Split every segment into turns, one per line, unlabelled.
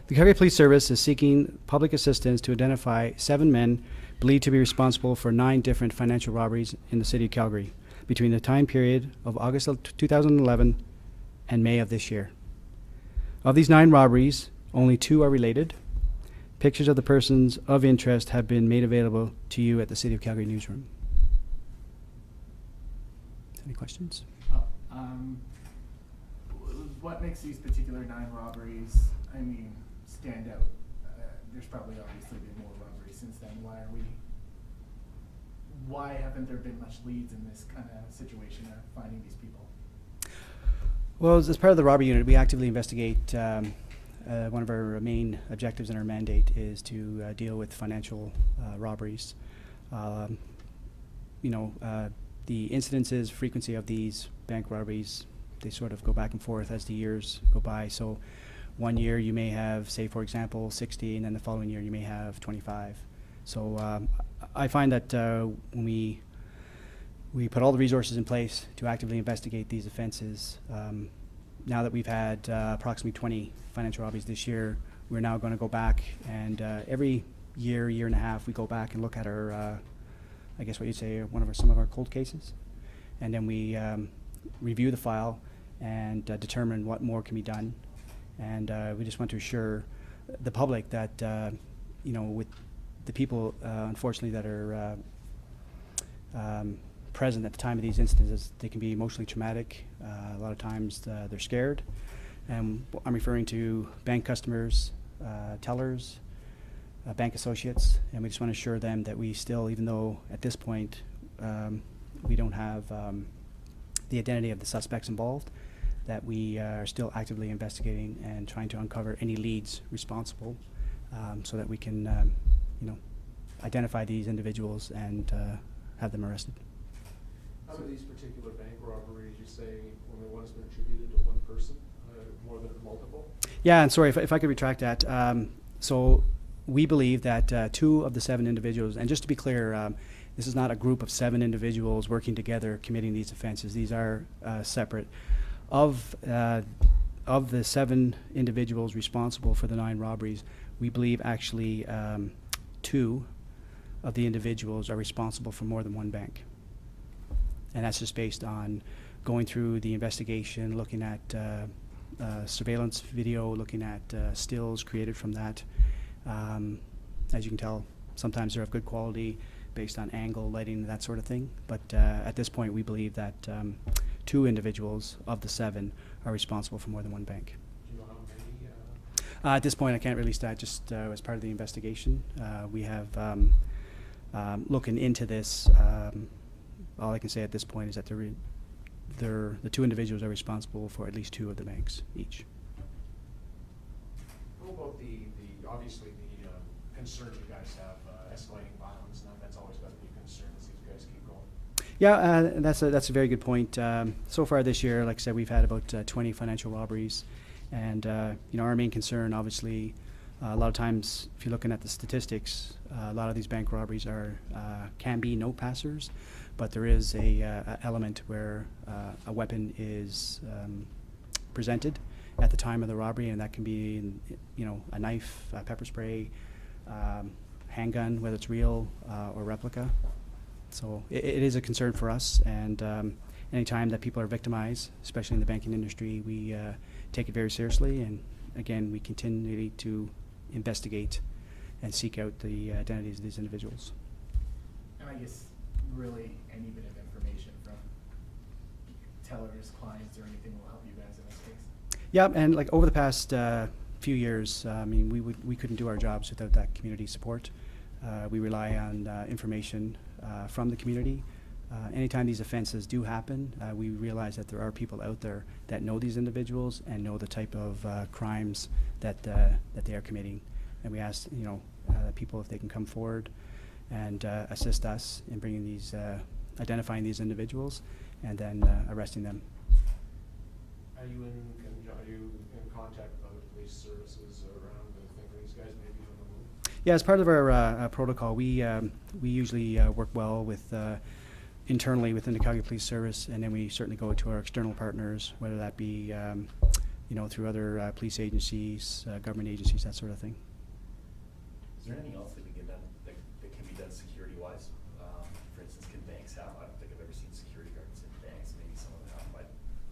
The Calgary Police Service is seeking public assistance to identify 7 men believed to be responsible for 9 different financial robberies in the city of Calgary between the time period of August of 2011 and May of this year. Of these 9 robberies, only 2 are related. Pictures of the persons of interest have been made available to you at the City of Calgary newsroom. Any questions?
What makes these particular 9 robberies, stand out? There's probably obviously been more robberies since then. Why haven't there been much leads in this kind of situation of finding these people?
Well, as part of the Robbery Unit, we actively investigate. One of our main objectives in our mandate is to deal with financial robberies. The incidences, frequency of these bank robberies, they sort of go back and forth as the years go by. So one year you may have, say, for example, 60, and then the following year you may have 25. So I find that when we put all the resources in place to actively investigate these offenses, now that we've had approximately 20 financial robberies this year, we're now going to go back and every year and a half, we go back and look at our, I guess what you'd say, some of our cold cases. And then we review the file and determine what more can be done. And we just want to assure the public that, with the people, unfortunately, that are present at the time of these instances, they can be emotionally traumatic. A lot of times they're scared. And I'm referring to bank customers, tellers, bank associates, and we just want to assure them that we still, even though at this point we don't have the identity of the suspects involved, that we are still actively investigating and trying to uncover any leads responsible so that we can identify these individuals and have them arrested.
How do these particular bank robberies, you say, only one has been attributed to one person, more than multiple? Yeah,
and sorry, if I could retract that. So we believe that 2 of the 7 individuals, and just to be clear, this is not a group of 7 individuals working together committing these offenses. These are separate. Of the 7 individuals responsible for the 9 robberies, we believe actually 2 of the individuals are responsible for more than one bank. And that's just based on going through the investigation, looking at surveillance video, looking at stills created from that. As you can tell, sometimes they're of good quality based on angle, lighting, that sort of thing. But at this point, we believe that 2 individuals of the 7 are responsible for more than one bank.
Do you know how many?
At this point, I can't release that just as part of the investigation. We have looking into this. All I can say at this point is that the 2 individuals are responsible for at least 2 of the banks each.
How about obviously the concern you guys have, escalating violence, and that's always got to be a concern as these guys keep going?
Yeah, that's a very good point. So far this year, like I said, we've had about 20 financial robberies, and our main concern, obviously, a lot of times, if you're looking at the statistics, a lot of these bank robberies can be no passers, but there is a element where a weapon is presented at the time of the robbery, and that can be, a knife, pepper spray, handgun, whether it's real or replica. So it is a concern for us, and anytime that people are victimized, especially in the banking industry, we take it very seriously, and again, we continue to investigate and seek out the identities of these individuals.
And I guess really any bit of information from tellers, clients, or anything will help you guys in this case.
Yeah, and like over the past few years, we couldn't do our jobs without that community support. We rely on information from the community. Anytime these offenses do happen, we realize that there are people out there that know these individuals and know the type of crimes that they are committing. And we ask, people if they can come forward and assist us in bringing these, identifying these individuals, and then arresting them.
Are you in contact with other police services around thinking these guys may be on the move?
Yeah, as part of our protocol, we usually work well with internally within the Calgary Police Service, and then we certainly go to our external partners, whether that be through other police agencies, government agencies, that sort of thing.
Is there anything else that we can done, that can be done security-wise? For instance, can banks have, I don't think I've ever seen security guards in banks, maybe some of them have, but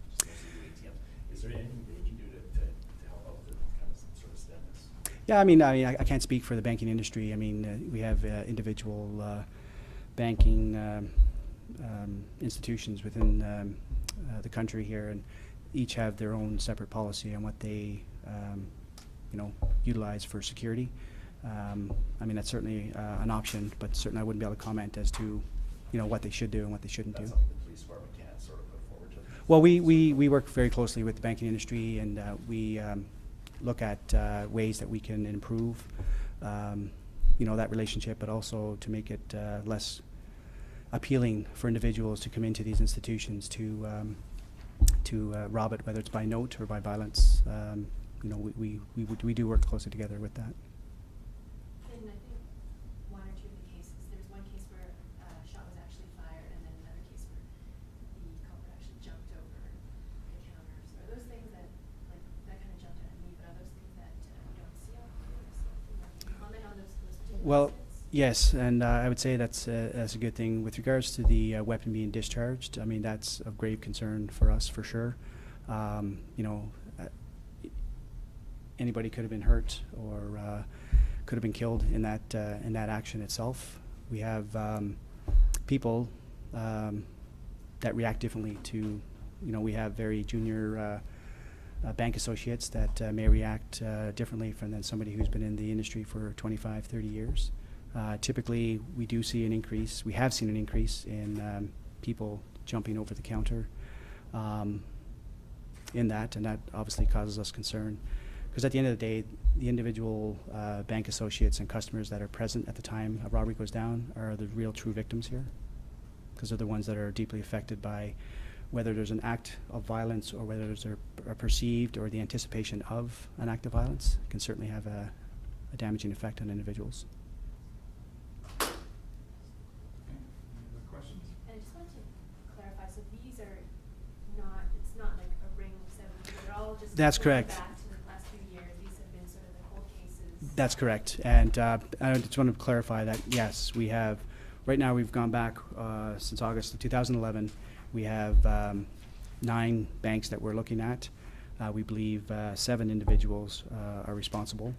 just mostly do ATMs. Is there anything they can do to help out to kind of sort of stem this?
Yeah, I mean, I can't speak for the banking industry. I mean, we have individual banking institutions within the country here, and each have their own separate policy on what they, utilize for security. I mean, that's certainly an option, but certainly I wouldn't be able to comment as to, what they should do and what they shouldn't do.
That's something the police department can sort of put forward to them?
Well, we work very closely with the banking industry, and we look at ways that we can improve, that relationship, but also to make it less appealing for individuals to come into these institutions to rob it, whether it's by note or by violence. We do work closely together with that.
In I think one or two of the cases, there's one case where a shot was actually fired, and then another case where the culprit actually jumped over the counters. Are those things that, like, that kind of jumped out at me, but are those things that you don't see often? Can you comment on those particular
Well,
incidents?
yes, and I would say that's a good thing. With regards to the weapon being discharged, I mean, that's of grave concern for us, for sure. Anybody could have been hurt or could have been killed in that action itself. We have people that react differently to, we have very junior bank associates that may react differently than somebody who's been in the industry for 25, 30 years. Typically, we do see an increase. We have seen an increase in people jumping over the counter in that, and that obviously causes us concern. Because at the end of the day, the individual bank associates and customers that are present at the time a robbery goes down are the real true victims here. Because they're the ones that are deeply affected by whether there's an act of violence or whether there's a perceived or the anticipation of an act of violence. It can certainly have a damaging effect on individuals.
Any other questions?
And I just wanted to clarify, so these are not, it's not like a ring of 7, they're all just
That's
going
correct.
back to the last few years. These have been sort of the cold cases.
That's correct. And I just want to clarify that, yes, we have, right now we've gone back since August of 2011. We have 9 banks that we're looking at. We believe 7 individuals are responsible,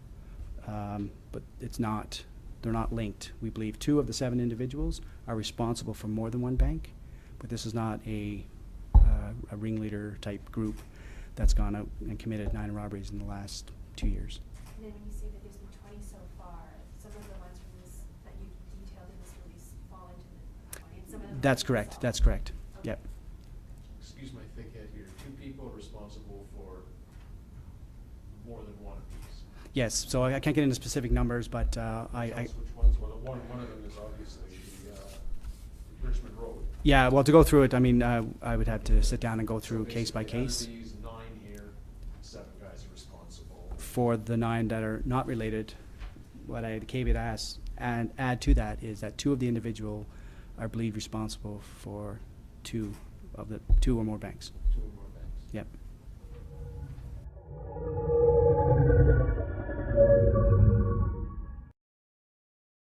but they're not linked. We believe 2 of the 7 individuals are responsible for more than one bank, but this is not a ringleader type group that's gone out and committed 9 robberies in the last 2 years.
And then when you say that there's been 20 so far, some of the ones from this, that you detailed in this release fall into the 20, and some of them.
That's correct. That's correct.
Okay.
Yep.
Excuse my thick head here, 2 people are responsible for more than one apiece.
Yes. So I can't get into specific numbers, but
Tell us which ones, well, one of them is obviously the Richmond Road.
yeah. Well, to go through it, I mean, I would have to sit down and go through
So
case by
basically, out of
case.
these 9 here, 7 guys are responsible.
For the 9 that are not related, what I caveat and add to that is that 2 of the individual are believed responsible for 2 or more banks.
2 or more banks.
Yep.